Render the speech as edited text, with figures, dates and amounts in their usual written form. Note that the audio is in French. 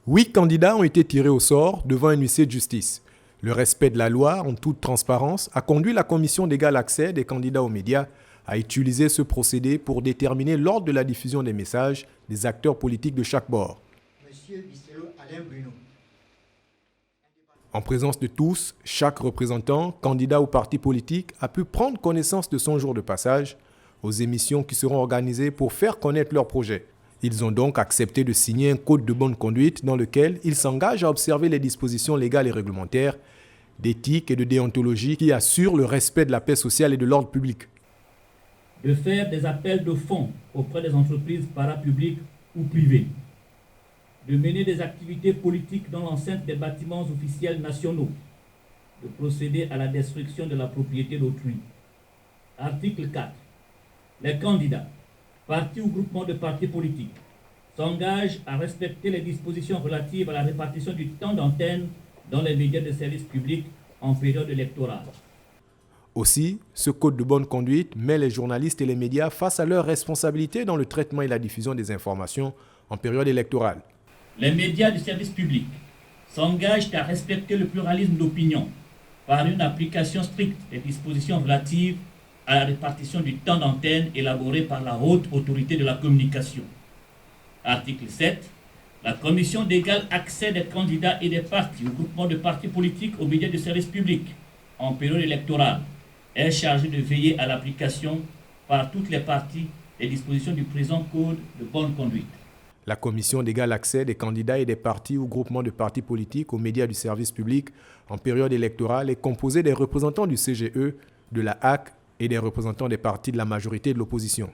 8 candidats ont été tirés au sort devant un huissier de justice. Le respect de la loi en toute transparence a conduit la commission d'égal accès des candidats aux médias à utiliser ce procédé pour déterminer l'ordre de la diffusion des messages des acteurs politiques de chaque bord. En présence de tous, chaque représentant, candidat ou parti politique a pu prendre connaissance de son jour de passage aux émissions qui seront organisées pour faire connaître leur projet. Ils ont donc accepté de signer un code de bonne conduite dans lequel ils s'engagent à observer les dispositions légales et réglementaires, d'éthique et de déontologie qui assurent le respect de la paix sociale et de l'ordre public. De faire des appels de fonds auprès des entreprises parapubliques ou privées. De mener des activités politiques dans l'enceinte des bâtiments officiels nationaux. De procéder à la destruction de la propriété d'autrui. Article 4. Les candidats, partis ou groupements de partis politiques, s'engagent à respecter les dispositions relatives à la répartition du temps d'antenne dans les médias de service public en période électorale. Aussi, ce code de bonne conduite met les journalistes et les médias face à leurs responsabilités dans le traitement et la diffusion des informations en période électorale. Les médias du service public s'engagent à respecter le pluralisme d'opinion par une application stricte des dispositions relatives à la répartition du temps d'antenne élaborée par la haute autorité de la communication. Article 7. La commission d'égal accès des candidats et des partis ou groupements de partis politiques aux médias de service public en période électorale est chargée de veiller à l'application par toutes les parties des dispositions du présent code de bonne conduite. La commission d'égal accès des candidats et des partis ou groupements de partis politiques aux médias du service public en période électorale est composée des représentants du CGE, de la HAC et des représentants des partis de la majorité et de l'opposition.